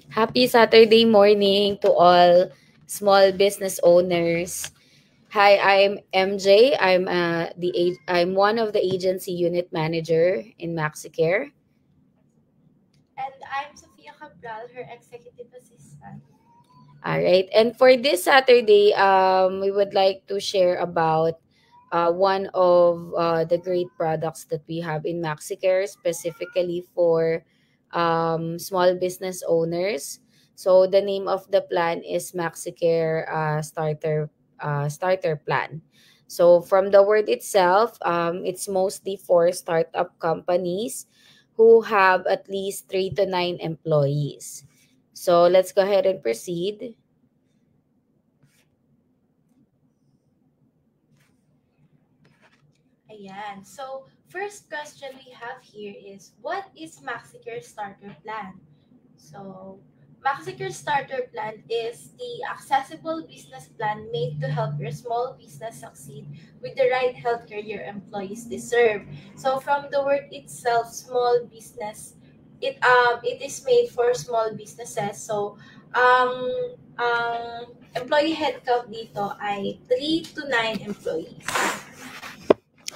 Happy Saturday morning to all small business owners. Hi, I'm MJ. I'm one of the agency unit manager in MaxiCare. And I'm Sofia Cabral, her executive assistant. All right. And for this Saturday, we would like to share about one of the great products that we have in MaxiCare, specifically for small business owners. So the name of the plan is MaxiCare Starter Plan. So from the word itself, it's mostly for startup companies who have at least 3 to 9 employees. So let's go ahead and proceed. Ayan. So, first question we have here is, what is MaxiCare Starter Plan? So, MaxiCare Starter Plan is the accessible business plan made to help your small business succeed with the right healthcare your employees deserve. So, from the word itself, small business, it is made for small businesses. So, employee headcount dito ay 3 to 9 employees.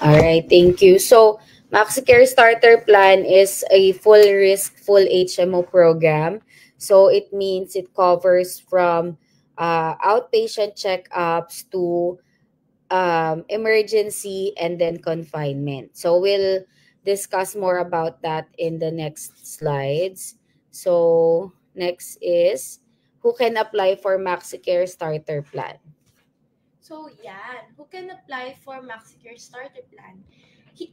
All right, thank you. So, MaxiCare Starter Plan is a full risk, full HMO program. So, it means it covers from outpatient checkups to emergency and then confinement. So, we'll discuss more about that in the next slides. So, next is who can apply for MaxiCare Starter Plan? So, yan. Who can apply for MaxiCare Starter Plan?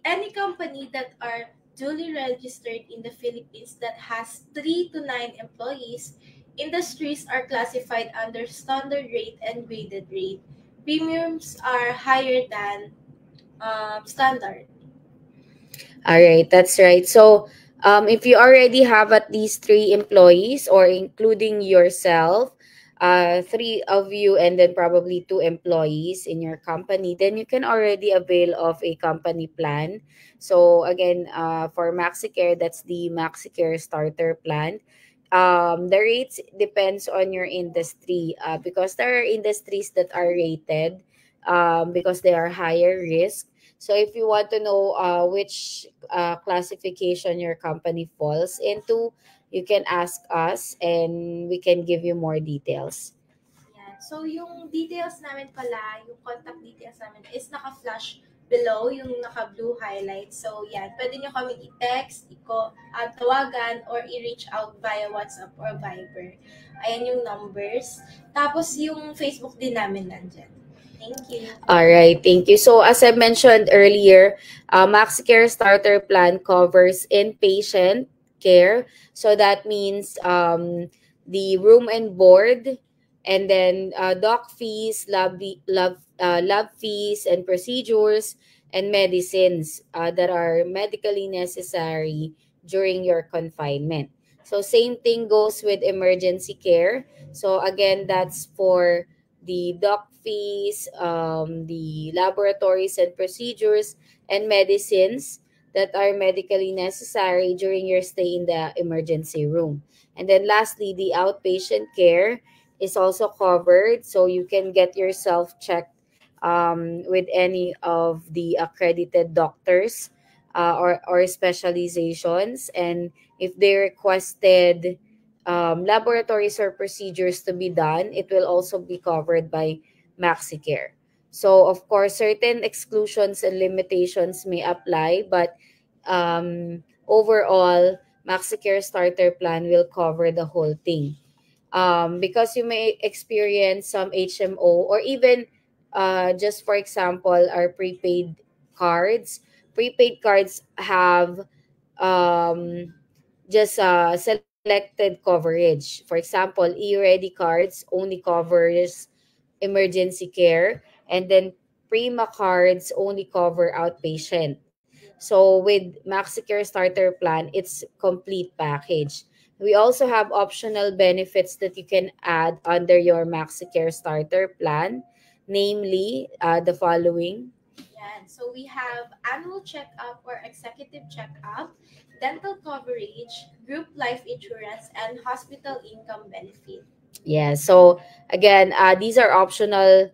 Any company that are duly registered in the Philippines that has 3 to 9 employees, industries are classified under standard rate and weighted rate. Premiums are higher than standard. All right, that's right. So, if you already have at least 3 employees, or including yourself, 3 of you, and then probably 2 employees in your company, then you can already avail of a company plan. So, again, for MaxiCare, that's the MaxiCare Starter Plan. The rates depends on your industry, because there are industries that are rated because they are higher risk. So if you want to know which classification your company falls into, you can ask us and we can give you more details. Yan. So, yung details namin pala, yung contact details namin is naka-flash below, yung naka-blue highlight. So, yan. Pwede nyo kami i-text, tawagan, or i-reach out via WhatsApp or Viber. Ayan yung numbers. Tapos, yung Facebook din namin nandyan. Thank you. All right, thank you. So as I mentioned earlier, MaxiCare Starter Plan covers inpatient care. So that means the room and board, and then doc fees, lab fees, and procedures, and medicines that are medically necessary during your confinement. So same thing goes with emergency care. So again, that's for the doc fees, the laboratories and procedures, and medicines that are medically necessary during your stay in the emergency room. And then lastly, the outpatient care is also covered, so you can get yourself checked with any of the accredited doctors or specializations. And if they requested laboratories or procedures to be done, it will also be covered by MaxiCare. So, of course, certain exclusions and limitations may apply, but overall, MaxiCare Starter Plan will cover the whole thing. Because you may experience some HMO, or even just for example, our prepaid cards. Prepaid cards have just selected coverage. For example, e-ready cards only covers emergency care, and then Prima cards only cover outpatient. So with MaxiCare Starter Plan, it's complete package. We also have optional benefits that you can add under your MaxiCare Starter Plan, namely the following. Yan. So, we have annual checkup or executive checkup. dental coverage, group life insurance, and hospital income benefit. Yeah. So again, these are optional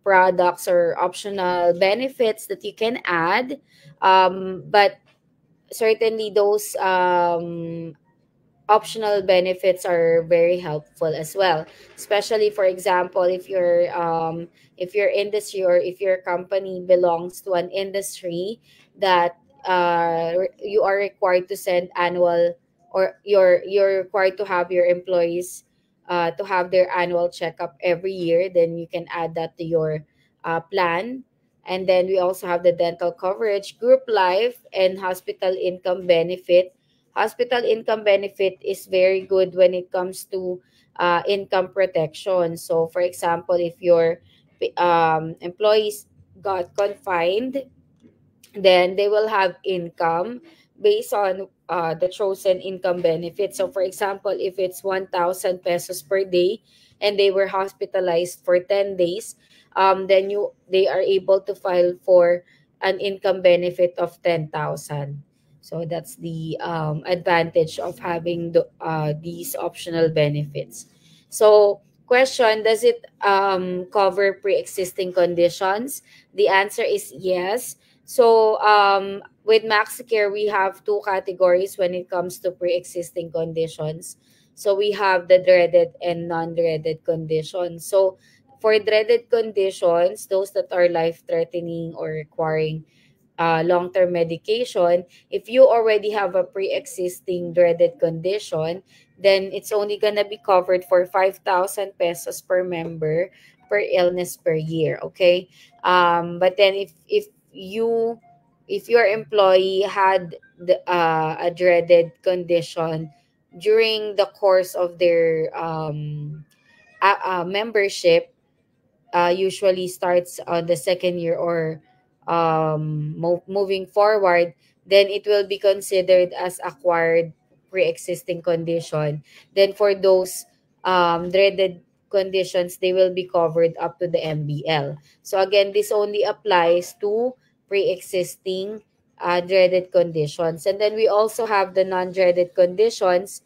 products or optional benefits that you can add. But certainly those optional benefits are very helpful as well, especially for example if your industry or if your company belongs to an industry that you are required to send annual, or you're required to have your employees to have their annual checkup every year, then you can add that to your plan. And then we also have the dental coverage, group life, and hospital income benefit. Hospital income benefit is very good when it comes to income protection. So, for example, if your employees got confined, then they will have income based on the chosen income benefit. So, for example, if it's 1,000 pesos per day and they were hospitalized for 10 days, then they are able to file for an income benefit of 10,000. So that's the advantage of having these optional benefits. So, question: does it cover pre-existing conditions? The answer is yes. So, with MaxiCare, we have two categories when it comes to pre-existing conditions. So, we have the dreaded and non-dreaded conditions. So, for dreaded conditions, those that are life-threatening or requiring long-term medication, if you already have a pre-existing dreaded condition, then it's only gonna be covered for 5,000 pesos per member per illness per year. Okay, but then if your employee had a dreaded condition during the course of their membership, usually starts on the second year or moving forward, then it will be considered as acquired pre-existing condition. Then for those dreaded conditions, they will be covered up to the MBL. So again, this only applies to pre-existing dreaded conditions. And then we also have the non-dreaded conditions,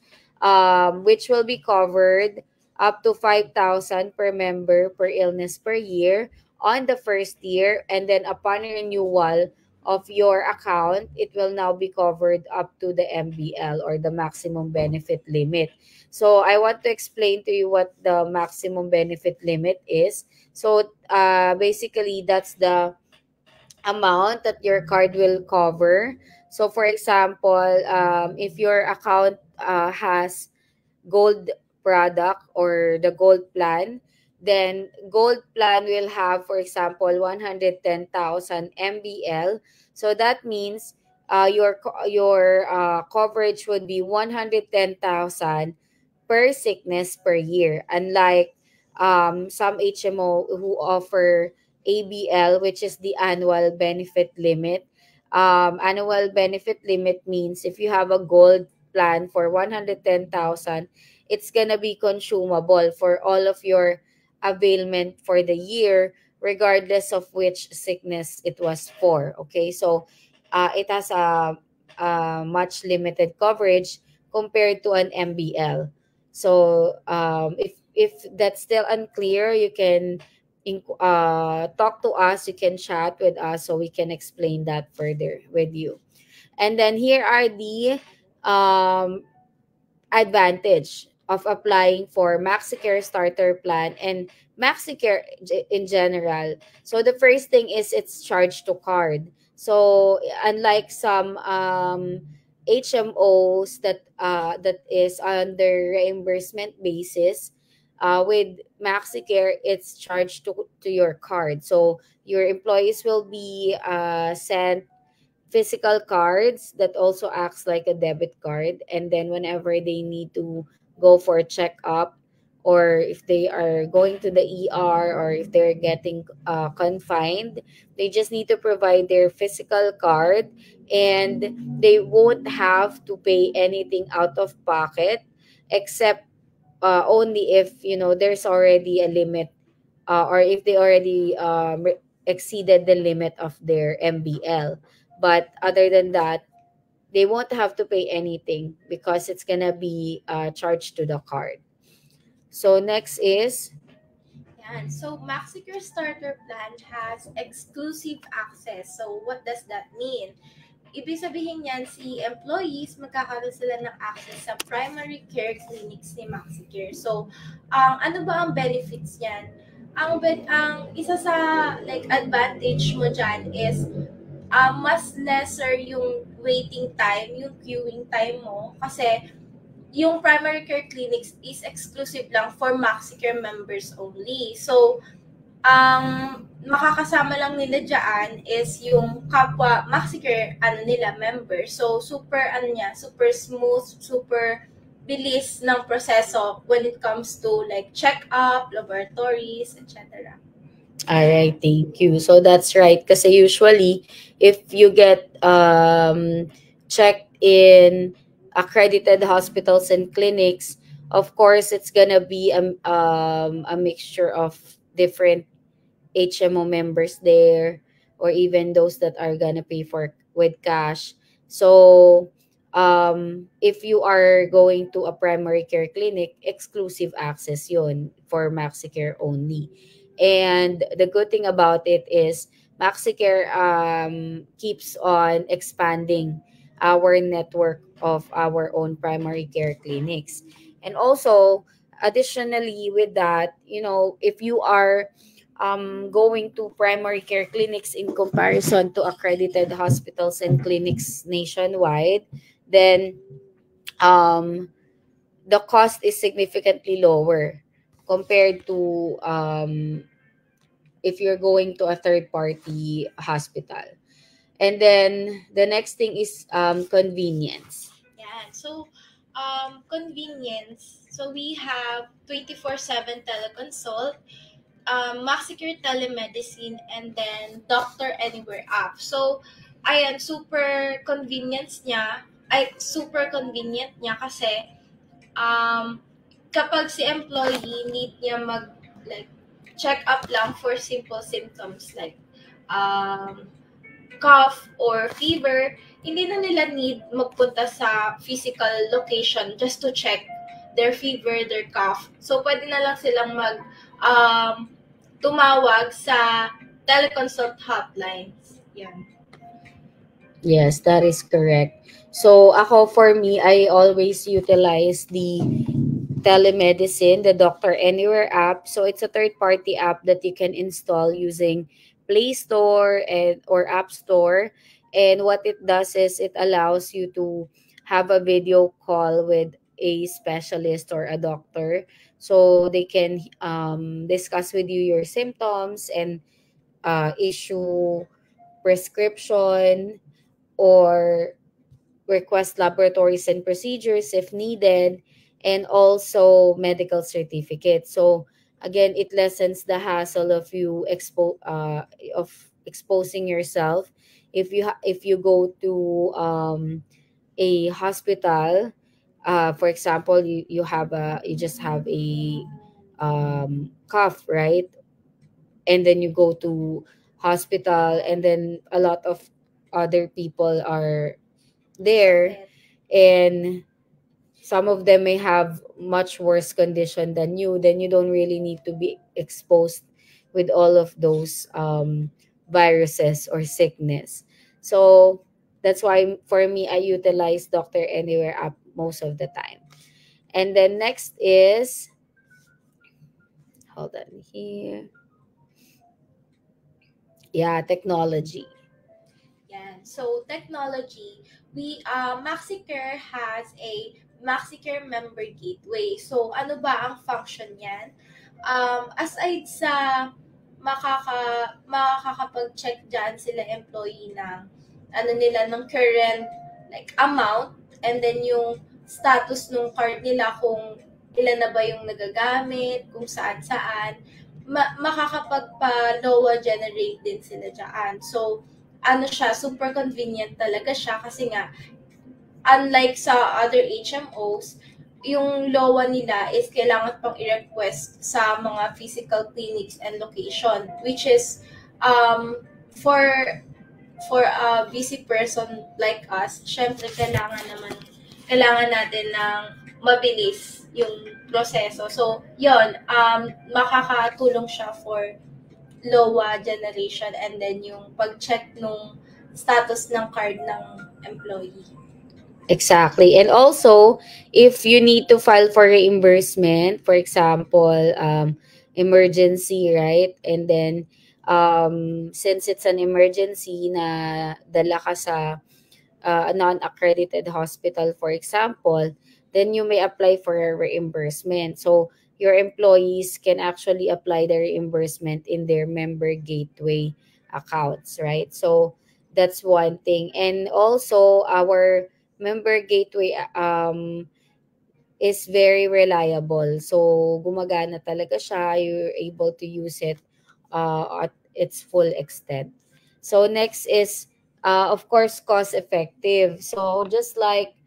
which will be covered up to 5,000 per member per illness per year on the first year, and then upon renewal of your account, it will now be covered up to the MBL, or the maximum benefit limit. So I want to explain to you what the maximum benefit limit is. So basically that's the amount that your card will cover. So for example, if your account has gold product or the gold plan, then gold plan will have, for example, 110,000 MBL. So that means your coverage would be 110,000 per sickness per year. Unlike some HMO who offer ABL, which is the annual benefit limit. Annual benefit limit means if you have a gold plan for 110,000, it's gonna be consumable for all of your availment for the year, regardless of which sickness it was for. Okay, so it has a much limited coverage compared to an MBL. So if that's still unclear, you can talk to us. You can chat with us so we can explain that further with you. And then here are the um, advantage of applying for MaxiCare starter plan and MaxiCare in general. So the first thing is it's charged to card. So unlike some HMOs that is on the reimbursement basis, with MaxiCare it's charged to your card. So your employees will be sent physical cards that also acts like a debit card, and then whenever they need to go for a checkup, or if they are going to the ER, or if they're getting confined, they just need to provide their physical card, and they won't have to pay anything out of pocket, except only if there's already a limit, or if they already exceeded the limit of their MBL. But other than that, they won't have to pay anything because it's gonna be charged to the card. So next is Yan. So, MaxiCare Starter Plan has exclusive access. So, what does that mean? Ibig sabihin yan, si employees, magkakaroon sila ng access sa primary care clinics ni MaxiCare. So, ano ba ang benefits niyan? Ang isa sa like advantage mo dyan is mas lesser yung waiting time, yung queuing time mo. Kasi yung primary care clinics is exclusive lang for MaxiCare members only. So, ang makakasama lang nila dyan is yung kapwa MaxiCare nila member. So, super super smooth, super bilis ng proseso when it comes to like check-up, laboratories, etc. all right, thank you. So that's right. Kasi usually, if you get checked in accredited hospitals and clinics, of course, it's gonna be a mixture of different HMO members there, or even those that are gonna pay for with cash. So, if you are going to a primary care clinic, exclusive access yun for MaxiCare only. And the good thing about it is MaxiCare keeps on expanding our network of our own primary care clinics. And also, additionally with that, if you are going to primary care clinics in comparison to accredited hospitals and clinics nationwide, then um, the cost is significantly lower compared to if you're going to a third party hospital. And then the next thing is convenience. Yan. So, convenience. So, we have 24/7 teleconsult, MaxiCare telemedicine, and then Doctor Anywhere app. So, ayan, super convenient niya kasi kapag si employee need niya like check up lang for simple symptoms like cough or fever, hindi na nila need magpunta sa physical location just to check their fever, their cough. So, pwede na lang silang tumawag sa teleconsult hotlines. Yan. Yes, that is correct. So for me, I always utilize the telemedicine, the Doctor Anywhere app. So it's a third-party app that you can install using Play Store and or App Store. And what it does is it allows you to have a video call with a specialist or a doctor, so they can discuss with you your symptoms and issue prescription or request laboratories and procedures if needed, and also medical certificates. So again, it lessens the hassle of of exposing yourself if you go to a hospital. For example, you just have a cough, right? And then you go to hospital, and then a lot of other people are there, and some of them may have much worse condition than you. Then you don't really need to be exposed with all of those viruses or sickness. So that's why for me, I utilize Doctor Anywhere app most of the time. And then next is, hold on here, yeah, technology. Yan. So, technology, MaxiCare has a MaxiCare member gateway. So, ano ba ang function niyan? Aside sa makakapag-check dyan sila employee ng current like amount, and then yung status ng card nila kung ilan na ba yung nagagamit, kung saan-saan, makakapagpa-LOA generate din sila dyan. So, super convenient talaga siya kasi nga, unlike sa other HMOs, yung LOA nila is kailangan pang i-request sa mga physical clinics and location, which is for for a busy person like us, syempre kailangan natin ng mabilis yung proseso. So, yon makakatulong siya for LOA generation and then yung pag-check nung status ng card ng employee. Exactly. And also, if you need to file for reimbursement, for example, emergency, right? And then, since it's an emergency na dala ka sa a non-accredited hospital, for example, then you may apply for a reimbursement. So your employees can actually apply the reimbursement in their member gateway accounts, right? So that's one thing. And also our member gateway is very reliable. So, gumagana talaga siya. You're able to use it at its full extent. So, next is, of course, cost effective. So, just like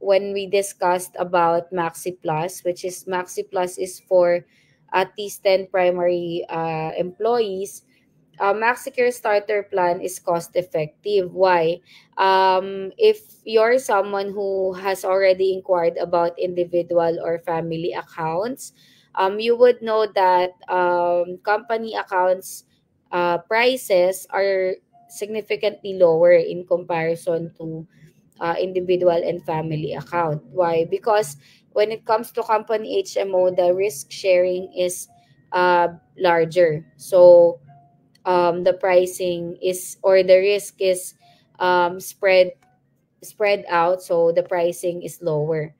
when we discussed about Maxi Plus, which is Maxi Plus is for at least 10 primary employees. MaxiCare Starter Plan is cost effective. Why? If you're someone who has already inquired about individual or family accounts, you would know that company accounts prices are significantly lower in comparison to individual and family account. Why? Because when it comes to company HMO, the risk sharing is larger. So the pricing is or the risk is spread out, so the pricing is lower.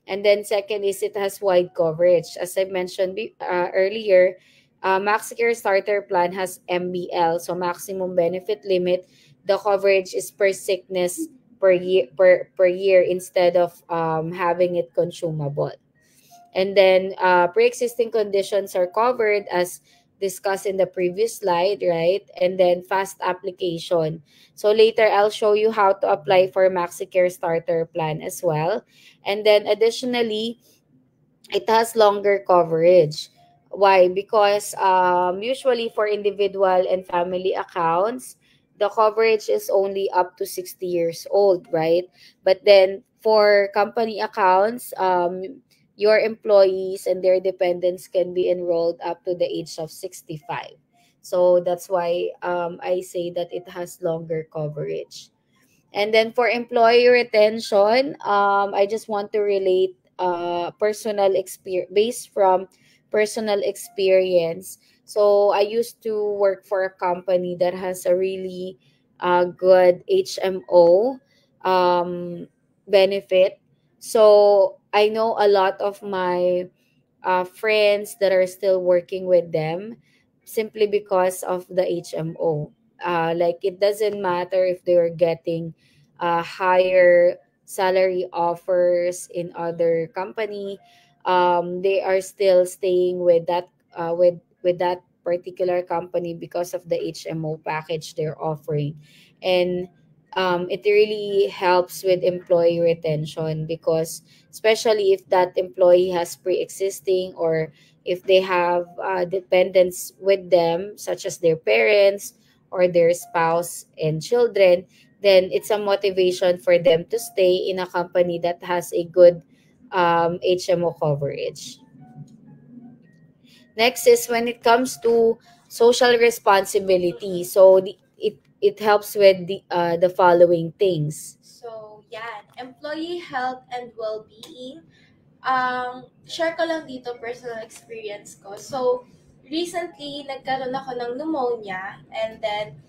And then second is it has wide coverage. As I mentioned earlier, MaxiCare Starter Plan has MBL, so maximum benefit limit. The coverage is per sickness per year instead of having it consumable. And then pre-existing conditions are covered as discussed in the previous slide, right? And then fast application. So later I'll show you how to apply for MaxiCare Starter Plan as well. And then additionally, it has longer coverage. Why? Because usually for individual and family accounts, the coverage is only up to 60 years old, right? But then for company accounts, your employees and their dependents can be enrolled up to the age of 65. So that's why I say that it has longer coverage. And then for employee retention, I just want to relate personal experience based from personal experience. So I used to work for a company that has a really good HMO benefit. So I know a lot of my friends that are still working with them simply because of the HMO. Like it doesn't matter if they're getting higher salary offers in other company, they are still staying with that particular company because of the HMO package they're offering. And it really helps with employee retention because especially if that employee has pre-existing or if they have dependents with them such as their parents or their spouse and children, then it's a motivation for them to stay in a company that has a good HMO coverage. Next is when it comes to social responsibility. So it helps with the following things. So, yan. Employee health and well-being. Share ko lang dito personal experience ko. So, recently, nagkaroon ako ng pneumonia and then,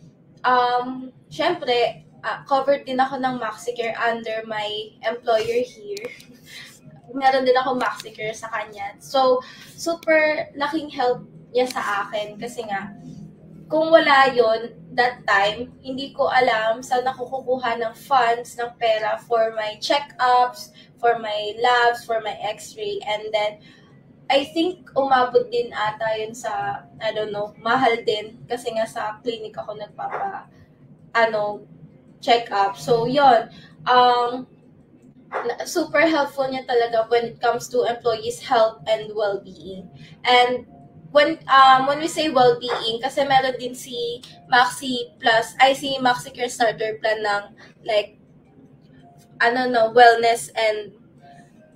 syempre, covered din ako ng MaxiCare under my employer here. Meron din ako MaxiCare sa kanya. So, super laking help niya sa akin kasi nga, kung wala yon that time, hindi ko alam saan ako kukuha ng funds, ng pera for my check-ups, for my labs, for my x-ray, and then, I think umabot din ata yun sa, I don't know, mahal din kasi nga sa clinic ako check-up. So, yon super helpful niya talaga when it comes to employees' health and well-being. And when we say well-being, kasi meron din si Maxi Plus, ay si MaxiCare Starter Plan ng like, ano no, wellness and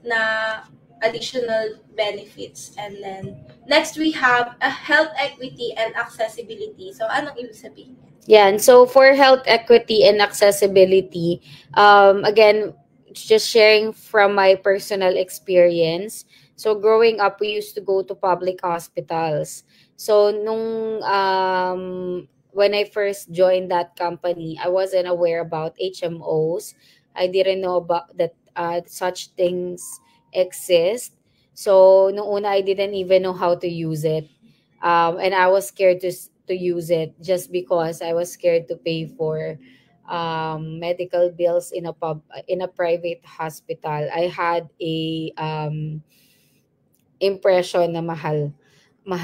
na additional benefits. And then, next we have a health equity and accessibility. So, anong ibig sabihin? Yeah, and so for health equity and accessibility, again, just sharing from my personal experience. So growing up, we used to go to public hospitals. So when I first joined that company, I wasn't aware about HMOs. I didn't know about that such things exist. So nung una, I didn't even know how to use it, and I was scared to use it just because I was scared to pay for medical bills in a private hospital. I had a impression na mahal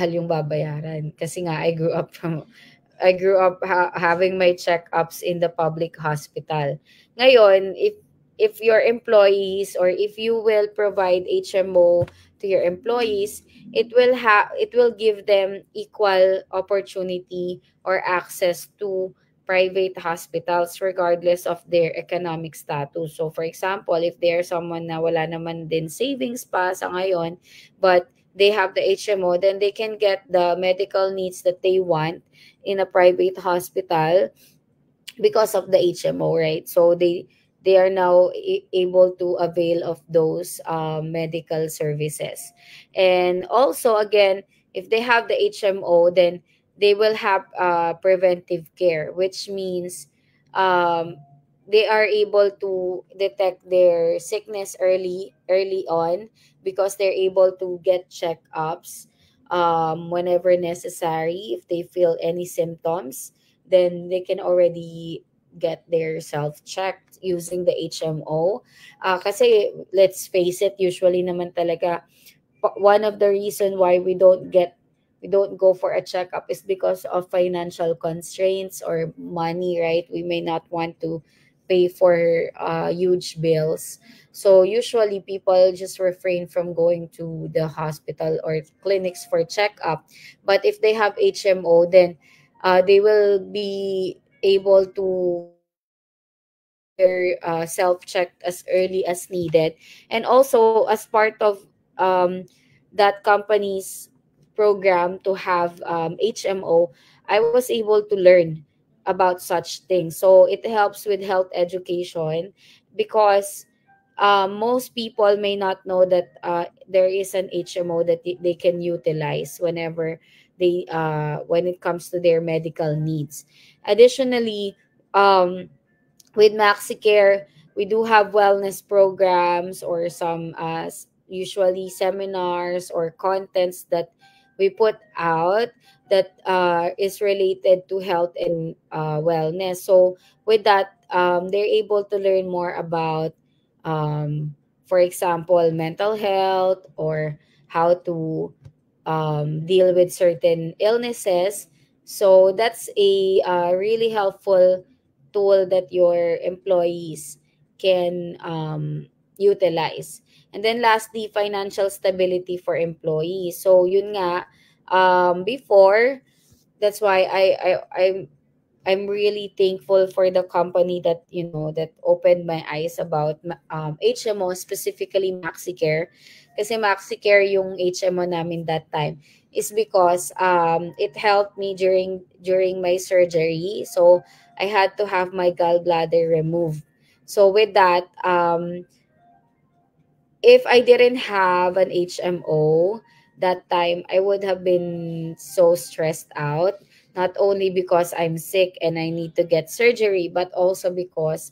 yung babayaran kasi nga I grew up having my checkups in the public hospital. Ngayon, if your employees or if you will provide HMO to your employees, it will give them equal opportunity or access to private hospitals regardless of their economic status. So for example, if there's someone na wala naman din savings pa sa ngayon, but they have the HMO, then they can get the medical needs that they want in a private hospital because of the HMO, right? So they are now able to avail of those medical services. And also, again, if they have the HMO, then they will have preventive care, which means um, they are able to detect their sickness early on because they're able to get checkups whenever necessary. If they feel any symptoms, then they can already get their self checked using the HMO. Kasi let's face it, usually naman talaga one of the reason why we don't go for a checkup is because of financial constraints or money, right? We may not want to pay for huge bills. So usually people just refrain from going to the hospital or clinics for checkup. But if they have HMO, then they will be able to get their self checked as early as needed. And also, as part of that company's program to have HMO, I was able to learn about such things. So it helps with health education because most people may not know that there is an HMO that they can utilize whenever when it comes to their medical needs. Additionally, um, with MaxiCare, we do have wellness programs or some usually seminars or contents that we put out that is related to health and wellness. So with that, they're able to learn more about, for example, mental health or how to deal with certain illnesses. So that's a really helpful tool that your employees can utilize. And then lastly, financial stability for employees. So yun nga, before, that's why I'm really thankful for the company that that opened my eyes about HMO, specifically MaxiCare. Kasi MaxiCare yung HMO namin that time is because it helped me during my surgery. So I had to have my gallbladder removed. So with that, if I didn't have an HMO that time, I would have been so stressed out. Not only because I'm sick and I need to get surgery, but also because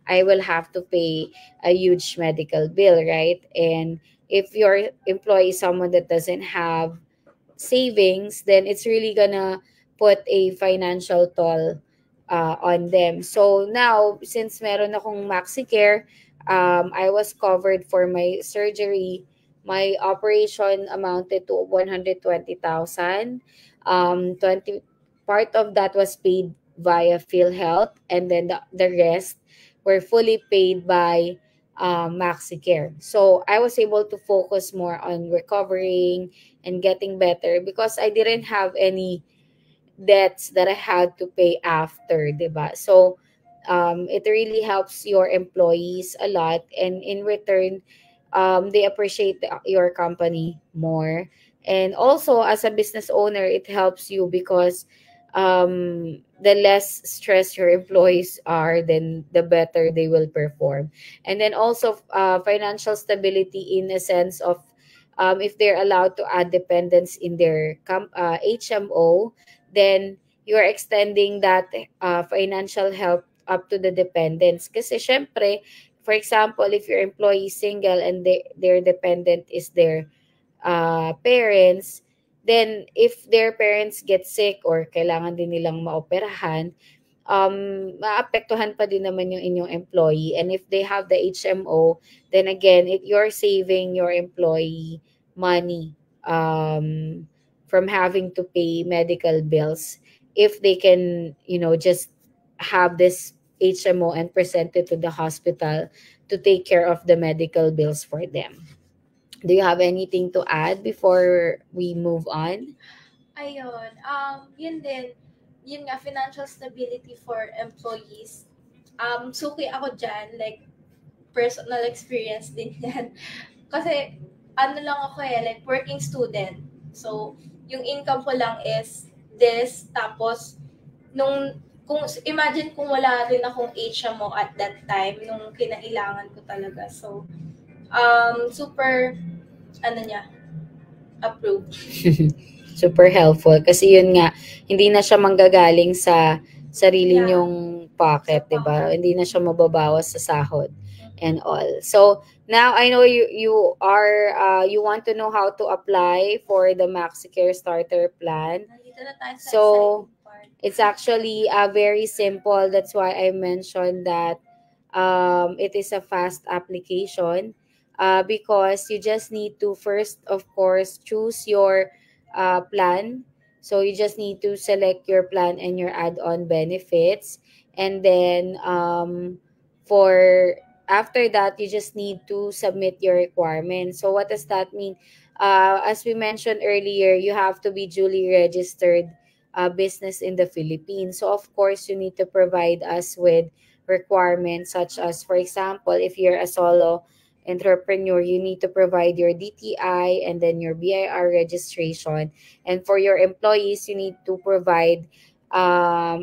I will have to pay a huge medical bill, right? And if your employee is someone that doesn't have savings, then it's really gonna put a financial toll on them. So now, since meron akong MaxiCare, I was covered for my surgery. My operation amounted to 120,000. 20 part of that was paid via PhilHealth, and then the rest were fully paid by MaxiCare. So I was able to focus more on recovering and getting better because I didn't have any debts that I had to pay after, 'di ba? So it really helps your employees a lot, and in return, they appreciate your company more. And also, as a business owner, it helps you because the less stress your employees are, then the better they will perform. And then also, financial stability in a sense of if they're allowed to add dependents in their HMO, then you are extending that financial help up to the dependents. Kasi syempre, for example, if your employee is single and their dependent is their parents, then if their parents get sick or kailangan din nilang maoperahan, maapektuhan pa din naman yung inyong employee. And if they have the HMO, then again, you're saving your employee money from having to pay medical bills if they can, just have this HMO and present it to the hospital to take care of the medical bills for them. Do you have anything to add before we move on? Ayun, yun din, yun nga, financial stability for employees. Suki ako dyan, like, personal experience din yan. Kasi, ano lang ako like, working student. So, yung income ko lang is this, tapos, imagine kung wala rin akong HMO at that time, nung kinailangan ko talaga. So, super, approved. Super helpful kasi yun nga, hindi na siya manggagaling sa sarili Yeah. niyong pocket, Sa 'di ba? pocket. Hindi na siya mababawas sa sahod and all. So, now I know you want to know how to apply for the MaxiCare starter plan. Nandito na tayo sa So, exciting part. it's actually very simple. That's why I mentioned that it is a fast application because you just need to first, of course, choose your plan. So you just need to select your plan and your add-on benefits. And then for after that, you just need to submit your requirements. So what does that mean? As we mentioned earlier, you have to be duly registered business in the Philippines. So of course, you need to provide us with requirements such as, for example, if you're a solo entrepreneur, you need to provide your DTI and then your BIR registration. And for your employees, you need to provide a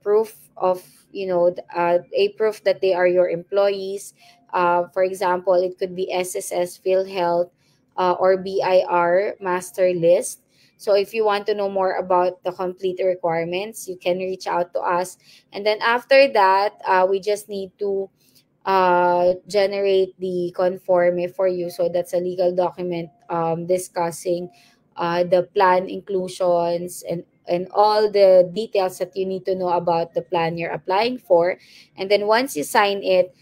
proof of, a proof that they are your employees. For example, it could be SSS, PhilHealth, or BIR master list. So if you want to know more about the complete requirements, you can reach out to us. And then after that, we just need to generate the conforme for you. So that's a legal document discussing the plan inclusions and all the details that you need to know about the plan you're applying for. And then once you sign it,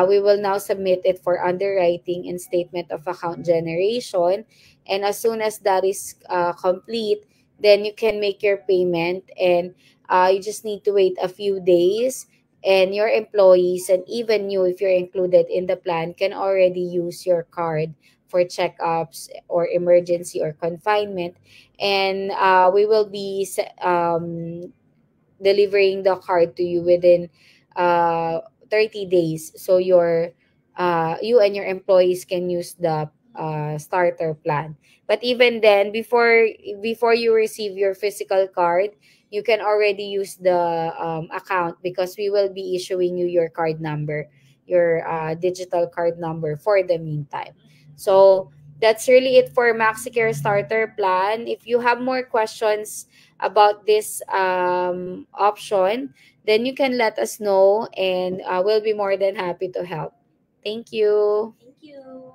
we will now submit it for underwriting and statement of account generation. And as soon as that is complete, then you can make your payment, and you just need to wait a few days, and your employees and even you, if you're included in the plan, can already use your card for checkups or emergency or confinement. And we will be delivering the card to you within uh, 30 days, so you and your employees can use the starter plan. But even then, before you receive your physical card, you can already use the account, because we will be issuing you your card number, your digital card number for the meantime. So that's really it for MaxiCare starter plan. If you have more questions about this option, then you can let us know, and we'll be more than happy to help. Thank you. Thank you.